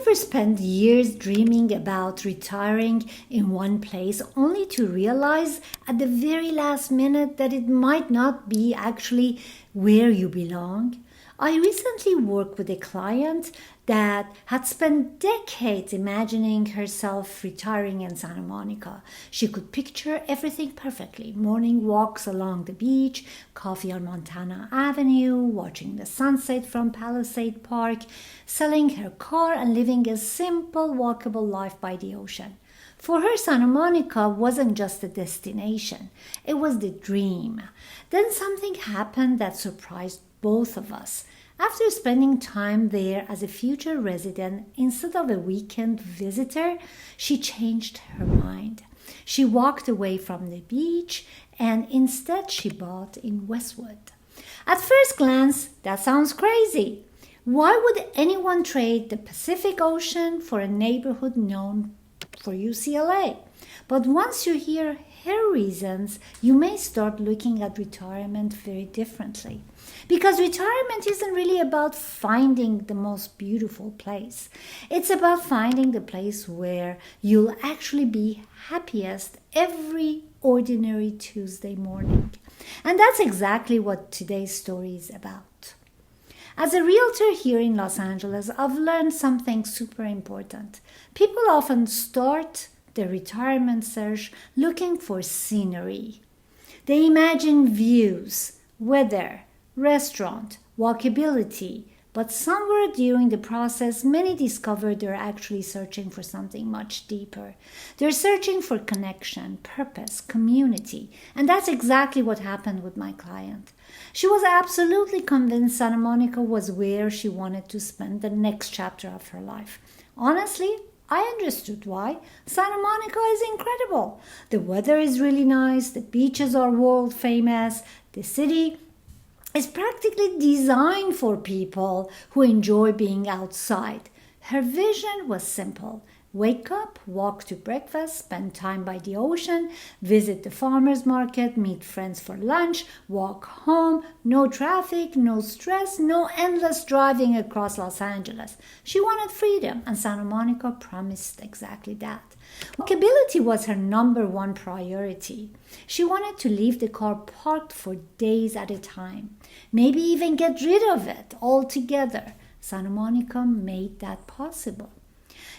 ever spent years dreaming about retiring in one place only to realize at the very last minute that it might not be actually where you belong? I recently worked with a client that had spent decades imagining herself retiring in Santa Monica. She could picture everything perfectly: morning walks along the beach, coffee on Montana Avenue, watching the sunset from Palisade Park, selling her car and living a simple, walkable life by the ocean. For her, Santa Monica wasn't just a destination, it was the dream. Then something happened that surprised both of us. After spending time there as a future resident instead of a weekend visitor, she changed her mind. She walked away from the beach and instead she bought in Westwood. At first glance, that sounds crazy. Why would anyone trade the Pacific Ocean for a neighborhood known for UCLA? But once you hear her reasons, you may start looking at retirement very differently. Because retirement isn't really about finding the most beautiful place. It's about finding the place where you'll actually be happiest every ordinary Tuesday morning. And that's exactly what today's story is about. As a realtor here in Los Angeles, I've learned something super important. People often start their retirement search looking for scenery. They imagine views, weather, restaurant, walkability, but somewhere during the process, many discover they're actually searching for something much deeper. They're searching for connection, purpose, community, and that's exactly what happened with my client. She was absolutely convinced Santa Monica was where she wanted to spend the next chapter of her life. Honestly, I understood why. Santa Monica is incredible. The weather is really nice, the beaches are world famous, the city is practically designed for people who enjoy being outside. Her vision was simple: wake up, walk to breakfast, spend time by the ocean, visit the farmer's market, meet friends for lunch, walk home, no traffic, no stress, no endless driving across Los Angeles. She wanted freedom, and Santa Monica promised exactly that. Walkability was her number one priority. She wanted to leave the car parked for days at a time, maybe even get rid of it altogether. Santa Monica made that possible.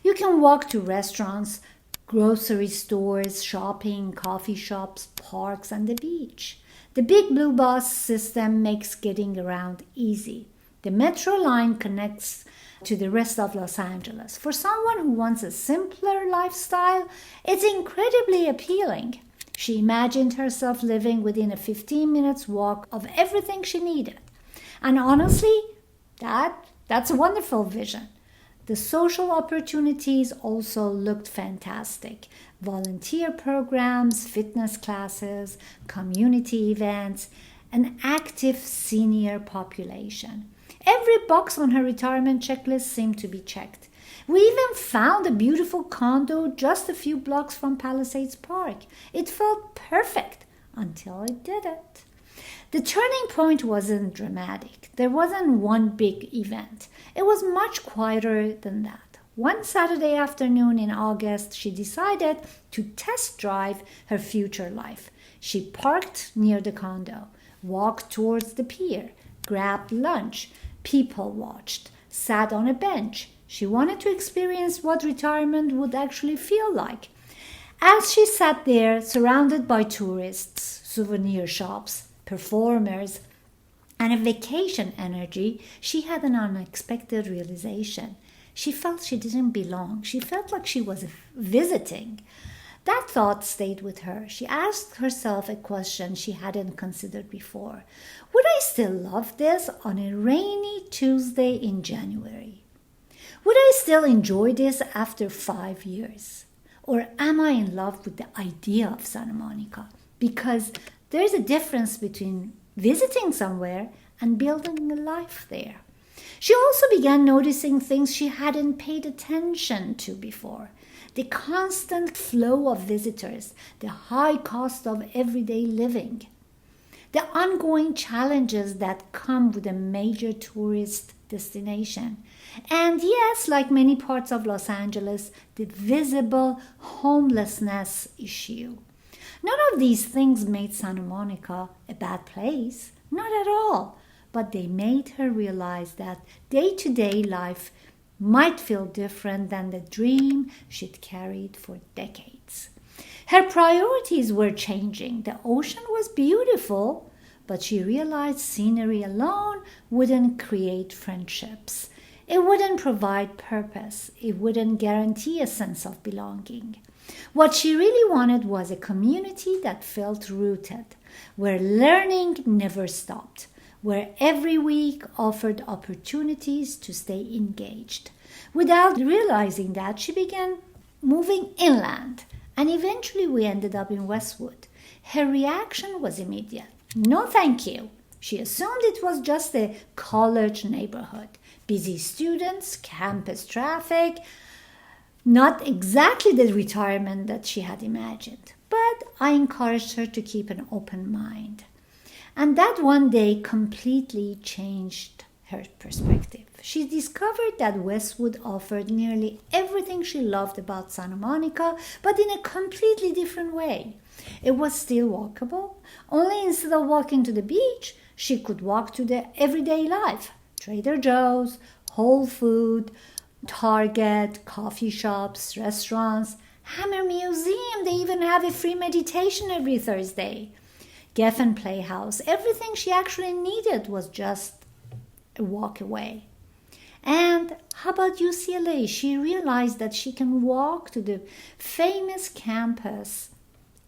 You can walk to restaurants, grocery stores, shopping, coffee shops, parks, and the beach. The Big Blue Bus system makes getting around easy. The Metro line connects to the rest of Los Angeles. For someone who wants a simpler lifestyle, it's incredibly appealing. She imagined herself living within a 15 minutes walk of everything she needed. And honestly, that's a wonderful vision. The social opportunities also looked fantastic. Volunteer programs, fitness classes, community events, an active senior population. Every box on her retirement checklist seemed to be checked. We even found a beautiful condo just a few blocks from Palisades Park. It felt perfect until it didn't. The turning point wasn't dramatic. There wasn't one big event. It was much quieter than that. One Saturday afternoon in August, she decided to test drive her future life. She parked near the condo, walked towards the pier, grabbed lunch, people watched, sat on a bench. She wanted to experience what retirement would actually feel like. As she sat there, surrounded by tourists, souvenir shops, performers, and a vacation energy, she had an unexpected realization. She felt she didn't belong. She felt like she was visiting. That thought stayed with her. She asked herself a question she hadn't considered before. Would I still love this on a rainy Tuesday in January? Would I still enjoy this after 5 years? Or am I in love with the idea of Santa Monica? Because there's a difference between visiting somewhere and building a life there. She also began noticing things she hadn't paid attention to before. The constant flow of visitors, the high cost of everyday living, the ongoing challenges that come with a major tourist destination. And yes, like many parts of Los Angeles, the visible homelessness issue. None of these things made Santa Monica a bad place, not at all, but they made her realize that day-to-day life might feel different than the dream she'd carried for decades. Her priorities were changing. The ocean was beautiful, but she realized scenery alone wouldn't create friendships. It wouldn't provide purpose. It wouldn't guarantee a sense of belonging. What she really wanted was a community that felt rooted, where learning never stopped, where every week offered opportunities to stay engaged. Without realizing that, she began moving inland, and eventually we ended up in Westwood. Her reaction was immediate. No, thank you. She assumed it was just a college neighborhood. Busy students, campus traffic, not exactly the retirement that she had imagined. But I encouraged her to keep an open mind. And that one day completely changed her perspective. She discovered that Westwood offered nearly everything she loved about Santa Monica, but in a completely different way. It was still walkable, only instead of walking to the beach, she could walk to the everyday life. Trader Joe's, Whole Food, Target, coffee shops, restaurants, Hammer Museum. They even have a free meditation every Thursday. Geffen Playhouse. Everything she actually needed was just a walk away. And how about UCLA? She realized that she can walk to the famous campus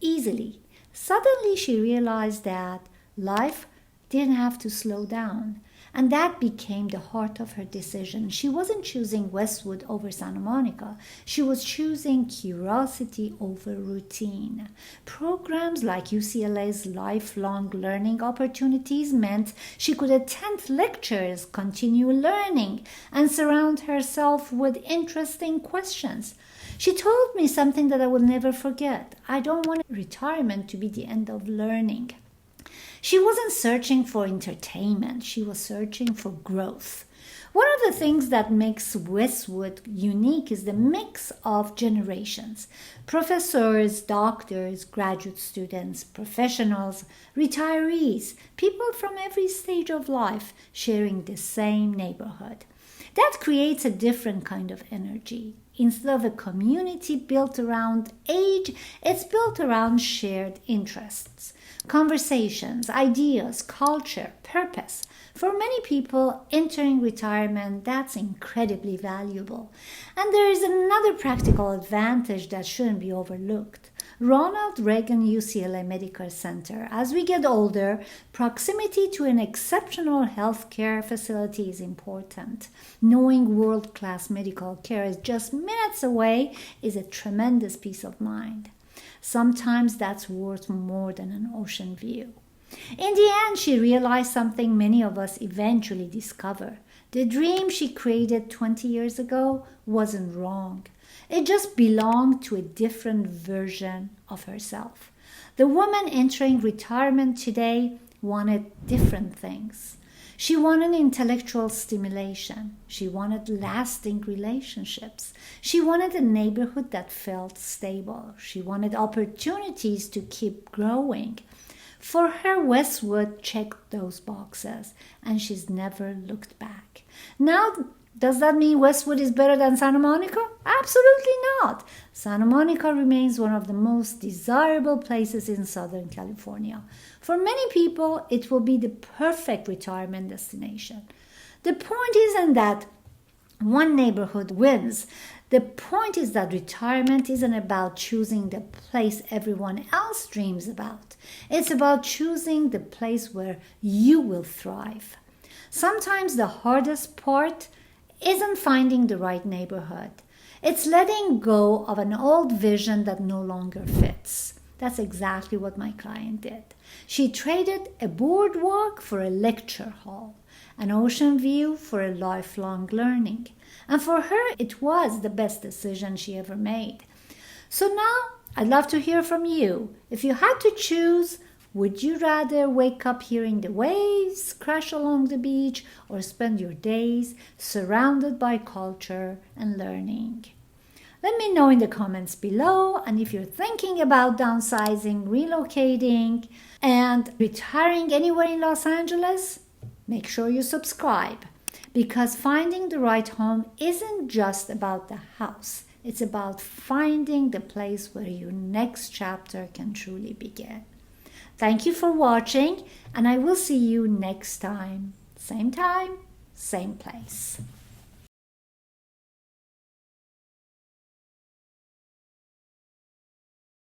easily. Suddenly she realized that life didn't have to slow down. And that became the heart of her decision. She wasn't choosing Westwood over Santa Monica. She was choosing curiosity over routine. Programs like UCLA's lifelong learning opportunities meant she could attend lectures, continue learning, and surround herself with interesting questions. She told me something that I will never forget. I don't want retirement to be the end of learning. She wasn't searching for entertainment. She was searching for growth. One of the things that makes Westwood unique is the mix of generations. Professors, doctors, graduate students, professionals, retirees, people from every stage of life sharing the same neighborhood. That creates a different kind of energy. Instead of a community built around age, it's built around shared interests, conversations, ideas, culture, purpose. For many people entering retirement, that's incredibly valuable. And there is another practical advantage that shouldn't be overlooked. Ronald Reagan UCLA Medical Center. As we get older, proximity to an exceptional healthcare facility is important. Knowing world-class medical care is just minutes away is a tremendous peace of mind. Sometimes that's worth more than an ocean view. In the end, she realized something many of us eventually discover. The dream she created 20 years ago wasn't wrong. It just belonged to a different version of herself. The woman entering retirement today wanted different things. She wanted intellectual stimulation. She wanted lasting relationships. She wanted a neighborhood that felt stable. She wanted opportunities to keep growing. For her, Westwood checked those boxes, and she's never looked back. Now, does that mean Westwood is better than Santa Monica? Absolutely not. Santa Monica remains one of the most desirable places in Southern California. For many people, it will be the perfect retirement destination. The point isn't that one neighborhood wins. The point is that retirement isn't about choosing the place everyone else dreams about. It's about choosing the place where you will thrive. Sometimes the hardest part isn't finding the right neighborhood. It's letting go of an old vision that no longer fits. That's exactly what my client did. She traded a boardwalk for a lecture hall, an ocean view for a lifelong learning. And for her, it was the best decision she ever made. So now, I'd love to hear from you. If you had to choose, Would you rather wake up hearing the waves crash along the beach or spend your days surrounded by culture and learning? Let me know in the comments below, and if you're thinking about downsizing, relocating, and retiring anywhere in Los Angeles, make sure you subscribe, because finding the right home isn't just about the house. It's about finding the place where your next chapter can truly begin. Thank you for watching, and I will see you next time. Same time, same place.